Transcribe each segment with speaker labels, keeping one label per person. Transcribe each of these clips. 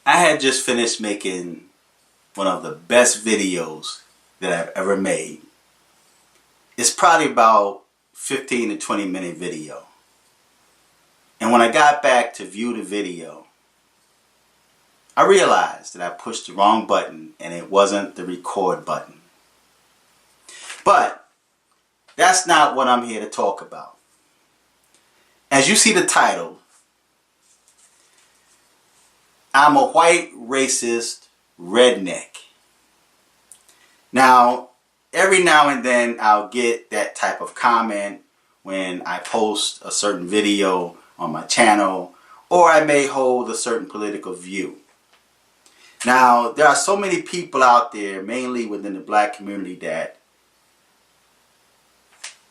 Speaker 1: I had just finished making one of the best videos that I've ever made. It's probably about 15 to 20 minute video. And when I got back to view the video, I realized that I pushed the wrong button and it wasn't the record button. But that's not what I'm here to talk about. As you see the title, I'm a white racist redneck. Now, every now and then I'll get that type of comment when I post a certain video on my channel, or I may hold a certain political view. Now, there are so many people out there, mainly within the black community, that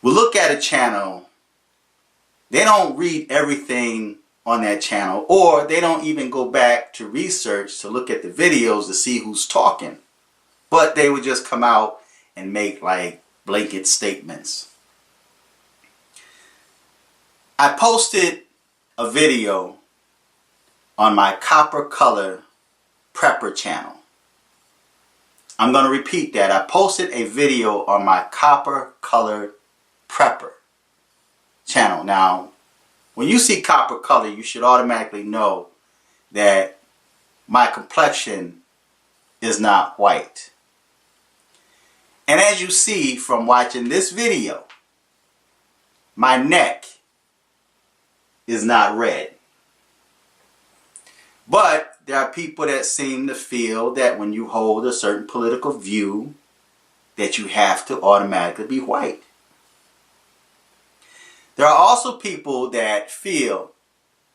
Speaker 1: will look at a channel, they don't read everything on that channel, or they don't even go back to research to look at the videos to see who's talking. But they would just come out and make like blanket statements. I posted a video on my copper color prepper channel. I'm going to repeat that. I posted a video on my copper colored prepper channel. Now, when you see copper color, you should automatically know that my complexion is not white. And as you see from watching this video, my neck is not red. But there are people that seem to feel that when you hold a certain political view, that you have to automatically be white. There are also people that feel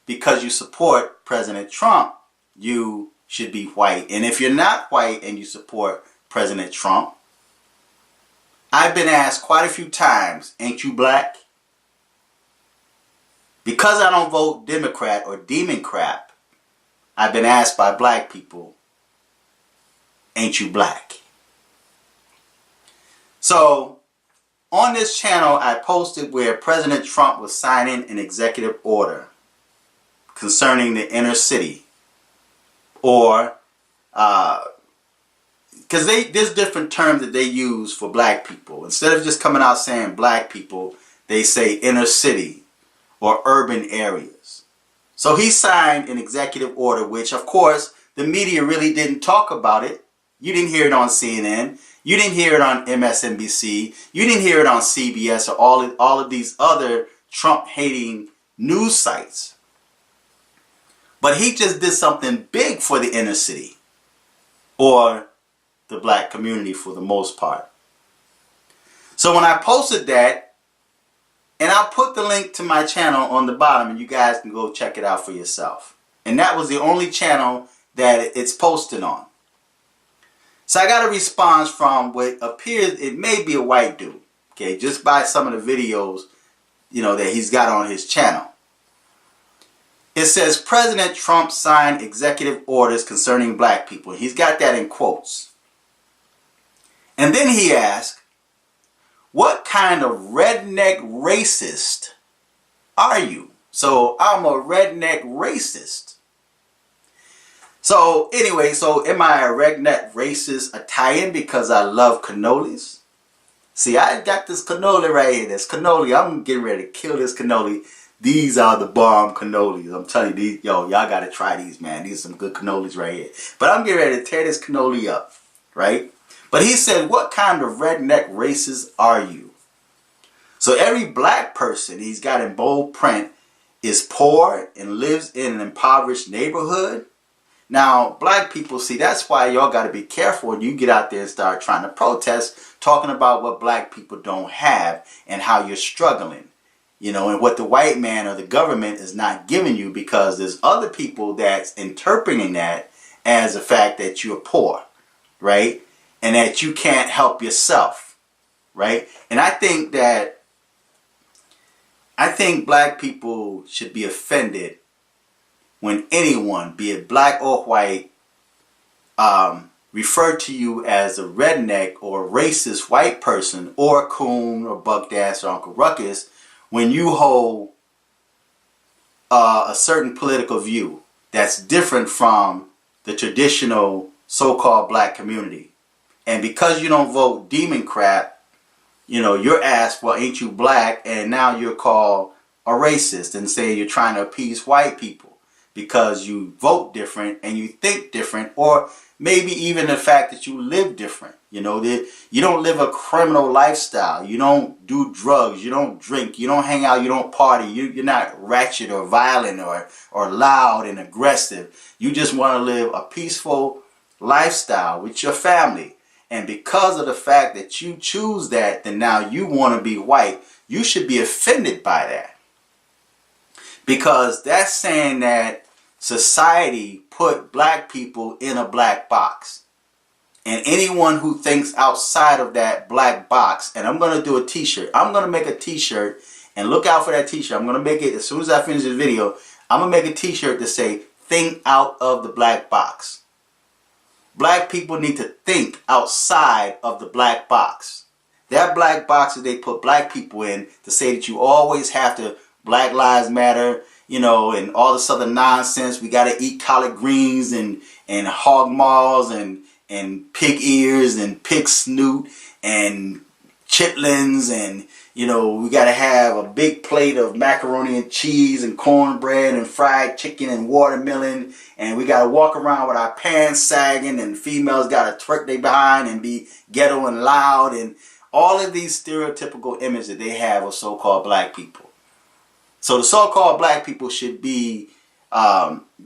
Speaker 1: because you support President Trump, you should be white. And if you're not white and you support President Trump, I've been asked quite a few times, ain't you black? Because I don't vote Democrat or demon crap, I've been asked by black people, ain't you black? So, on this channel, I posted where President Trump was signing an executive order concerning the inner city. Or, because there's different terms that they use for black people. Instead of just coming out saying black people, they say inner city or urban areas. So he signed an executive order, which of course the media really didn't talk about it. You didn't hear it on CNN. You didn't hear it on MSNBC. You didn't hear it on CBS or all of these other Trump-hating news sites. But he just did something big for the inner city, or the black community for the most part. So when I posted that, and I'll put the link to my channel on the bottom and you guys can go check it out for yourself. And that was the only channel that it's posted on. So I got a response from what appears, it may be a white dude, okay, just by some of the videos, that he's got on his channel. It says, President Trump signed executive orders concerning black people. He's got that in quotes. And then he asked, what kind of redneck racist are you? So I'm a redneck racist. So anyway, so am I a redneck racist Italian because I love cannolis? See, I got this cannoli right here. This cannoli, I'm getting ready to kill this cannoli. These are the bomb cannolis. I'm telling you, y'all got to try these, man. These are some good cannolis right here. But I'm getting ready to tear this cannoli up, right? But he said, what kind of redneck racist are you? So every black person he's got in bold print is poor and lives in an impoverished neighborhood. Now, black people, see, that's why y'all got to be careful when you get out there and start trying to protest, talking about what black people don't have and how you're struggling, and what the white man or the government is not giving you, because there's other people that's interpreting that as the fact that you're poor, right? And that you can't help yourself, right? And I think black people should be offended when anyone, be it black or white, refer to you as a redneck or racist white person or coon or buck dance or Uncle Ruckus when you hold a certain political view that's different from the traditional so-called black community. And because you don't vote Democrat, you know, you're asked, well, ain't you black? And now you're called a racist and saying you're trying to appease white people because you vote different and you think different, or maybe even the fact that you live different. You know, that you don't live a criminal lifestyle. You don't do drugs. You don't drink. You don't hang out. You don't party. You're not ratchet or violent or loud and aggressive. You just want to live a peaceful lifestyle with your family. And because of the fact that you choose that, then now you want to be white. You should be offended by that. Because that's saying that society put black people in a black box. And anyone who thinks outside of that black box, and I'm going to do a t-shirt. I'm going to make a t-shirt, and look out for that t-shirt. I'm going to make it, as soon as I finish this video, I'm going to make a t-shirt to say, think out of the black box. Black people need to think outside of the black box. That black box that they put black people in to say that you always have to, Black Lives Matter, you know, and all this other nonsense. We got to eat collard greens and hog maws and pig ears and pig snoot and chitlins, and you know, we got to have a big plate of macaroni and cheese and cornbread and fried chicken and watermelon, and we got to walk around with our pants sagging, and females got to twerk their behind and be ghetto and loud, and all of these stereotypical images that they have of so-called black people. So the so-called black people should be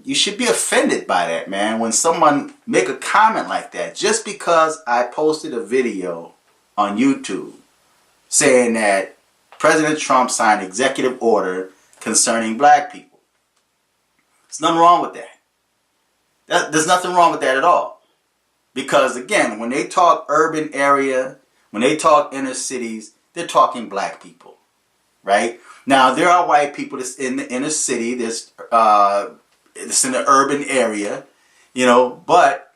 Speaker 1: you should be offended by that, man, when someone make a comment like that. Just because I posted a video on YouTube saying that President Trump signed an executive order concerning black people. There's nothing wrong with that. There's nothing wrong with that at all. Because again, when they talk urban area, when they talk inner cities, they're talking black people, right? Now, there are white people that's in the inner city, that's in the urban area, you know, but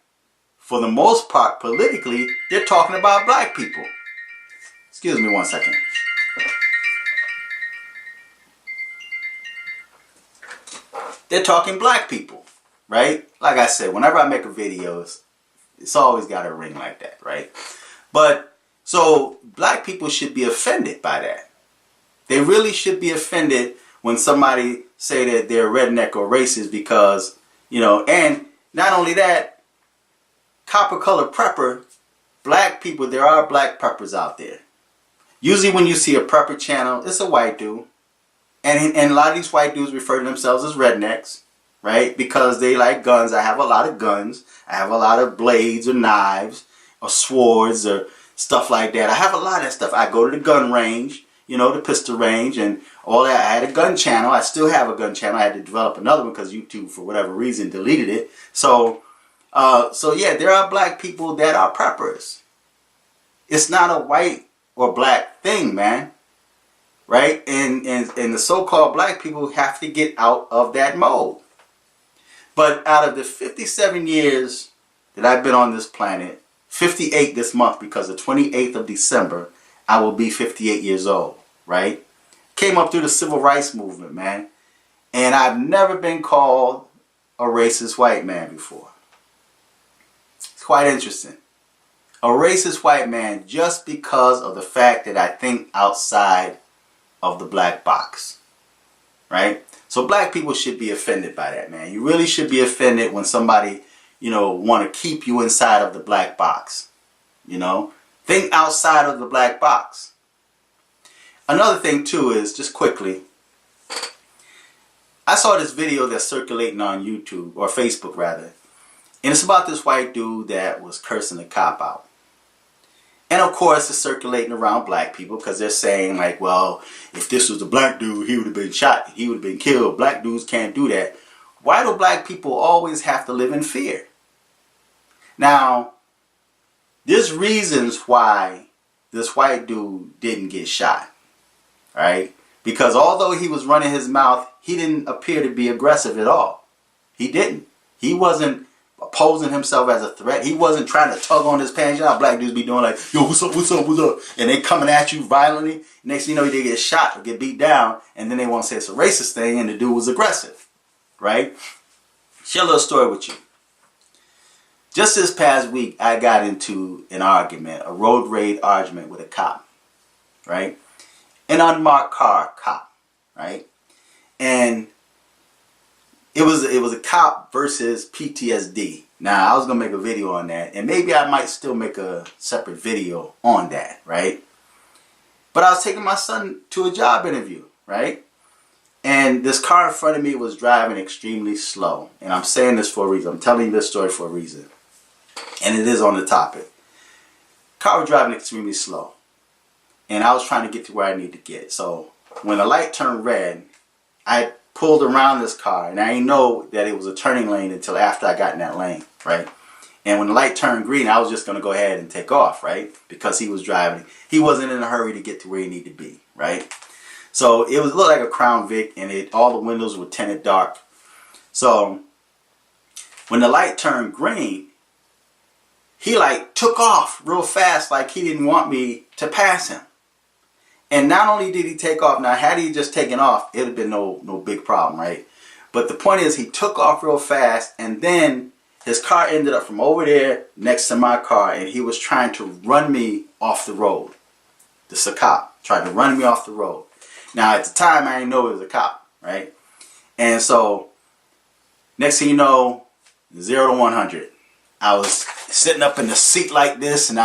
Speaker 1: for the most part, politically, they're talking about black people. Excuse me one second. They're talking black people, right? Like I said, whenever I make a video, it's always got a ring like that, right? But, so, black people should be offended by that. They really should be offended when somebody say that they're redneck or racist because, you know, and not only that, copper colored prepper, black people, there are black preppers out there. Usually when you see a prepper channel, it's a white dude. And a lot of these white dudes refer to themselves as rednecks, right? Because they like guns. I have a lot of guns. I have a lot of blades or knives or swords or stuff like that. I have a lot of that stuff. I go to the gun range, you know, the pistol range and all that. I had a gun channel. I still have a gun channel. I had to develop another one because YouTube, for whatever reason, deleted it. So yeah, there are black people that are preppers. It's not a white or black thing, man. Right? And the so-called black people have to get out of that mode. But out of the 57 years that I've been on this planet, 58 this month, because the 28th of December, I will be 58 years old, right? Came up through the civil rights movement, man. And I've never been called a racist white man before. It's quite interesting. A racist white man just because of the fact that I think outside of the black box, right? So black people should be offended by that, man. You really should be offended when somebody, you know, want to keep you inside of the black box, you know? Think outside of the black box. Another thing too is, just quickly, I saw this video that's circulating on YouTube, or Facebook rather, and it's about this white dude that was cursing a cop out. And of course it's circulating around black people because they're saying like, well, if this was a black dude, he would have been shot, he would have been killed. Black dudes can't do that. Why do black people always have to live in fear? Now, there's reasons why this white dude didn't get shot, right? Because although he was running his mouth, he didn't appear to be aggressive at all. He didn't. He wasn't posing himself as a threat. He wasn't trying to tug on his pants. You know how black dudes be doing like, yo, what's up, what's up, what's up? And they coming at you violently. Next thing you know, they get shot or get beat down. And then they want to say it's a racist thing and the dude was aggressive, right? Share a little story with you. Just this past week, I got into an argument, a road rage argument with a cop, right? An unmarked car cop, right? And it was a cop versus PTSD. Now, I was going to make a video on that, and maybe I might still make a separate video on that, right? But I was taking my son to a job interview, right? And this car in front of me was driving extremely slow. And I'm saying this for a reason. I'm telling you this story for a reason. And it is on the topic. Car was driving extremely slow. And I was trying to get to where I need to get. So when the light turned red, I pulled around this car. And I didn't know that it was a turning lane until after I got in that lane, right? And when the light turned green, I was just going to go ahead and take off, right? Because he was driving. He wasn't in a hurry to get to where he needed to be, right? So it looked like a Crown Vic, and all the windows were tinted dark. So when the light turned green, he like took off real fast, like he didn't want me to pass him. And not only did he take off, now had he just taken off, it would have been no big problem, right? But the point is, he took off real fast, and then his car ended up from over there next to my car, and he was trying to run me off the road. This is a cop trying to run me off the road. Now, at the time, I didn't know it was a cop, right? And so, next thing you know, 0 to 100. I was sitting up in the seat like this, and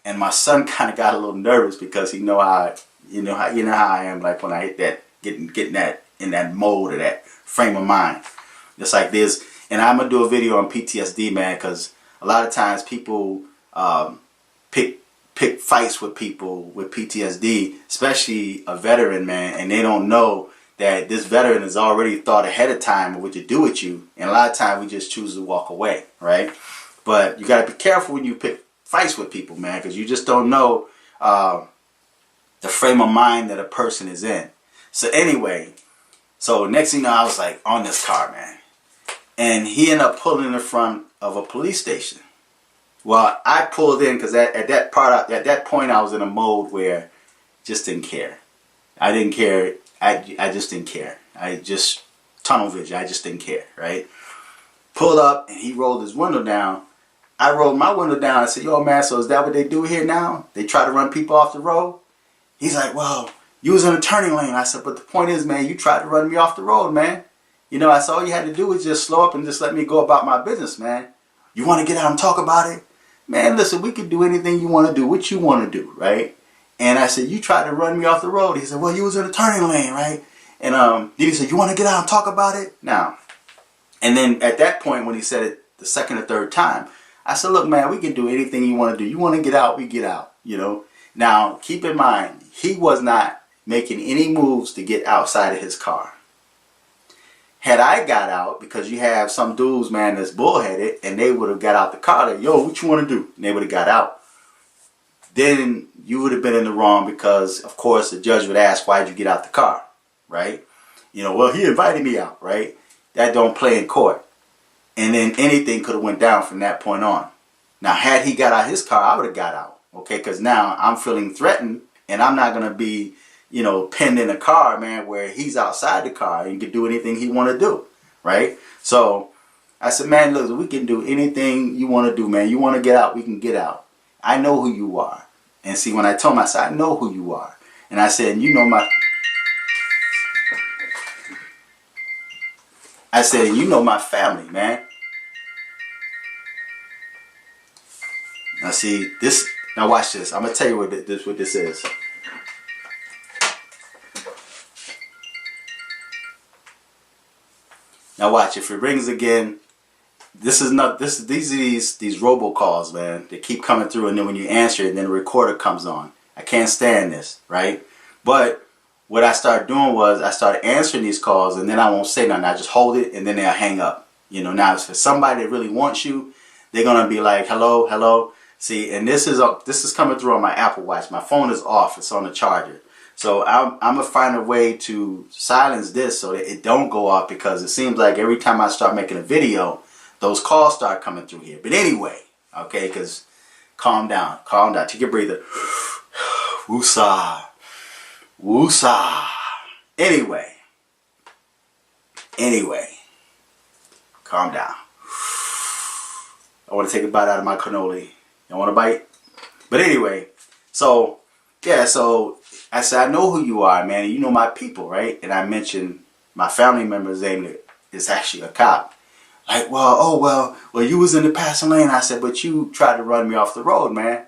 Speaker 1: and my son kind of got a little nervous because he know how I am, like when I hit that, getting that in that mode or that frame of mind. Just like this, and I'm gonna do a video on PTSD, man, because a lot of times people pick fights with people with PTSD, especially a veteran, man, and they don't know that this veteran has already thought ahead of time of what to do with you, and a lot of times we just choose to walk away, right? But you got to be careful when you pick fights with people, man, because you just don't know the frame of mind that a person is in. So anyway, so next thing you know, I was like on this car, man, and he ended up pulling in front of a police station. Well, I pulled in because at that point I was in a mode where just didn't care. I didn't care. I just didn't care. I just tunnel vision. I just didn't care, right? Pulled up and he rolled his window down. I rolled my window down. I said, "Yo, man, so is that what they do here now? They try to run people off the road?" He's like, "Well, you was in a turning lane." I said, "But the point is, man, you tried to run me off the road, man. You know, I said all you had to do was just slow up and just let me go about my business, man. You want to get out and talk about it? Man, listen, we can do anything you want to do, what you want to do, right?" And I said, "You tried to run me off the road." He said, "Well, you was in a turning lane, right?" And then he said, "You want to get out and talk about it?" Now, and then at that point when he said it the second or third time, I said, "Look, man, we can do anything you want to do. You want to get out, we get out, you know." Now, keep in mind, he was not making any moves to get outside of his car. Had I got out, because you have some dudes, man, that's bullheaded, and they would have got out the car, like, "Yo, what you want to do?" And they would have got out. Then you would have been in the wrong because, of course, the judge would ask, "Why'd you get out the car?" Right? You know, "Well, he invited me out," right? That don't play in court. And then anything could have went down from that point on. Now, had he got out his car, I would have got out, okay? Because now I'm feeling threatened, and I'm not going to be, you know, pinned in a car, man, where he's outside the car and can do anything he want to do, right? So I said, "Man, look, we can do anything you want to do, man. You want to get out, we can get out. I know who you are." And see, when I told him, I said, "I know who you are." And I said, "You know my family, man." Now see, now watch this. I'm going to tell you what this is. Now watch, if it rings again, these are these robocalls, man. They keep coming through, and then when you answer it, then the recorder comes on. I can't stand this, right? But what I started doing was I started answering these calls, and then I won't say nothing. I just hold it, and then they'll hang up. You know, now if it's somebody that really wants you, they're gonna be like, "Hello, hello." See, and this is coming through on my Apple Watch. My phone is off; it's on the charger. So I'm gonna find a way to silence this so that it don't go off, because it seems like every time I start making a video, those calls start coming through here. But anyway, okay, because calm down, take a breather. Woosah, woosah. Anyway, calm down. I want to take a bite out of my cannoli. You want a bite? But anyway, so yeah, so I said, I know who you are, man. You know my people, right? And I mentioned my family member's name is actually a cop. Like, well, you was in the passing lane. I said, but you tried to run me off the road, man.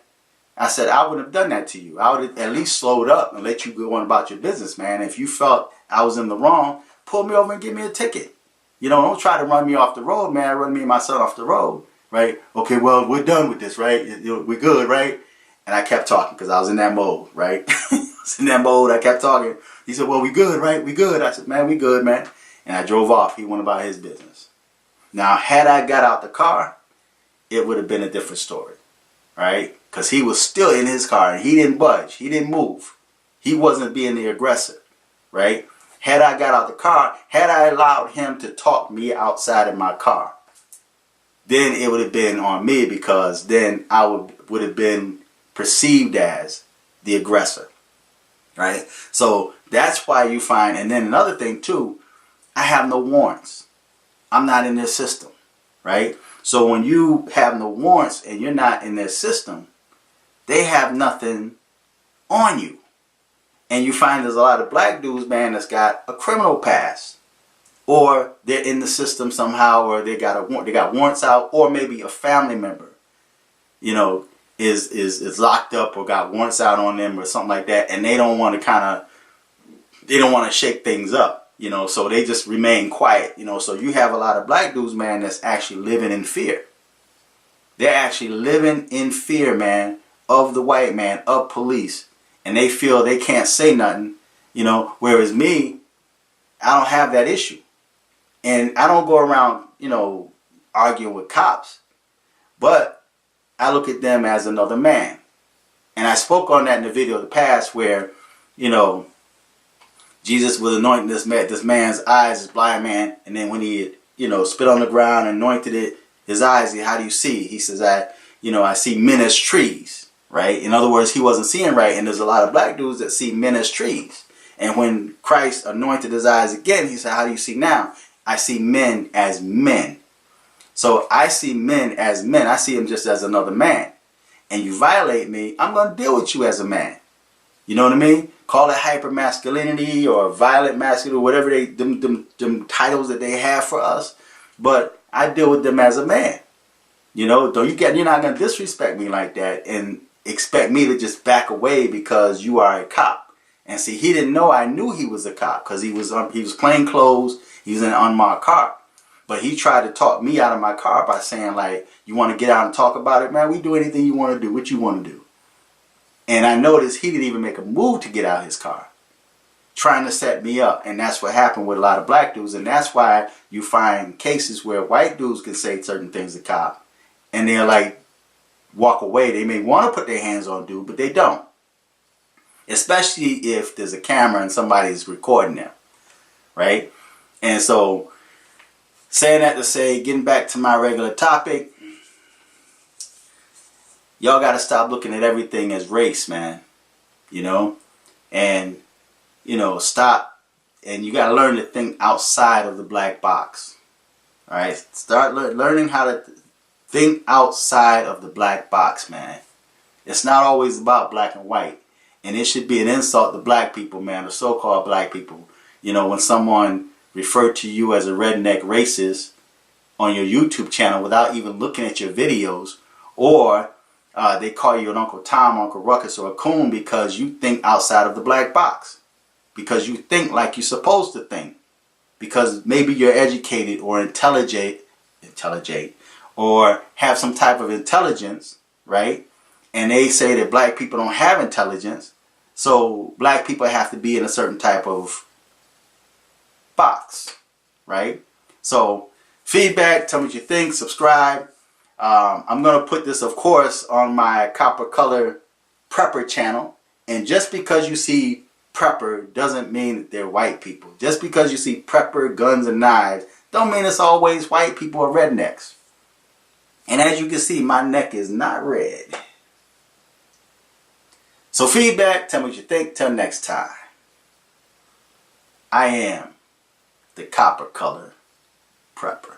Speaker 1: I said, I wouldn't have done that to you. I would have at least slowed up and let you go on about your business, man. If you felt I was in the wrong, pull me over and give me a ticket. You know, don't try to run me off the road, man. Run me and my son off the road, right? Okay, well, we're done with this, right? We're good, right? And I kept talking because I was in that mode, right? I was in that mode. I kept talking. He said, well, we good, right? We good. I said, man, we good, man. And I drove off. He went about his business. Now, had I got out the car, it would have been a different story, right? Because he was still in his car and he didn't budge. He didn't move. He wasn't being the aggressor, right? Had I got out the car, had I allowed him to talk me outside of my car, then it would have been on me, because then I would have been perceived as the aggressor, right? So that's why you find, and then another thing too, I have no warrants. I'm not in their system, right? So when you have no warrants and you're not in their system, they have nothing on you. And you find there's a lot of black dudes, man, that's got a criminal past, or they're in the system somehow, or they got warrants out, or maybe a family member, you know, is locked up or got warrants out on them or something like that, and they don't want to shake things up, you know, so they just remain quiet, you know. So you have a lot of black dudes, man, that's actually living in fear. They're actually living in fear, man, of the white man, of police. And they feel they can't say nothing, you know, whereas me, I don't have that issue. And I don't go around, you know, arguing with cops, but I look at them as another man. And I spoke on that in the video of the past where, you know, Jesus was anointing this man's eyes, this blind man, and then when he, you know, spit on the ground and anointed it, his eyes, how do you see? He says, I see men as trees. Right? In other words, he wasn't seeing right, and there's a lot of black dudes that see men as trees. And when Christ anointed his eyes again, he said, how do you see now? I see men as men. So I see men as men. I see them just as another man. And you violate me, I'm going to deal with you as a man. You know what I mean? Call it hyper-masculinity or violent masculinity, whatever them titles that they have for us. But I deal with them as a man. You know, you're not going to disrespect me like that and expect me to just back away because you are a cop. And see, he didn't know I knew he was a cop, because he was plain clothes, he was in an unmarked car. But he tried to talk me out of my car by saying, like, you want to get out and talk about it, man? We do anything you want to do. What you want to do? And I noticed he didn't even make a move to get out of his car, trying to set me up. And that's what happened with a lot of black dudes. And that's why you find cases where white dudes can say certain things to cop, and they're like, walk away. They may want to put their hands on dude, but they don't. Especially if there's a camera and somebody's recording them, right? And so, saying that to say, getting back to my regular topic, y'all got to stop looking at everything as race, man. You know? And, you know, stop. And you got to learn to think outside of the black box. All right? Start learning how to think outside of the black box, man. It's not always about black and white. And it should be an insult to black people, man, the so-called black people. You know, when someone referred to you as a redneck racist on your YouTube channel without even looking at your videos, or they call you an Uncle Tom, Uncle Ruckus, or a coon because you think outside of the black box. Because you think like you're supposed to think. Because maybe you're educated or intelligent, or have some type of intelligence, right? And they say that black people don't have intelligence, so black people have to be in a certain type of box, right? So feedback, tell me what you think, subscribe. I'm going to put this, of course, on my Copper Color Prepper channel. And just because you see prepper doesn't mean that they're white people. Just because you see prepper, guns, and knives don't mean it's always white people or rednecks. And as you can see, my neck is not red. So feedback, tell me what you think. Till next time. I am the Copper Color Prepper.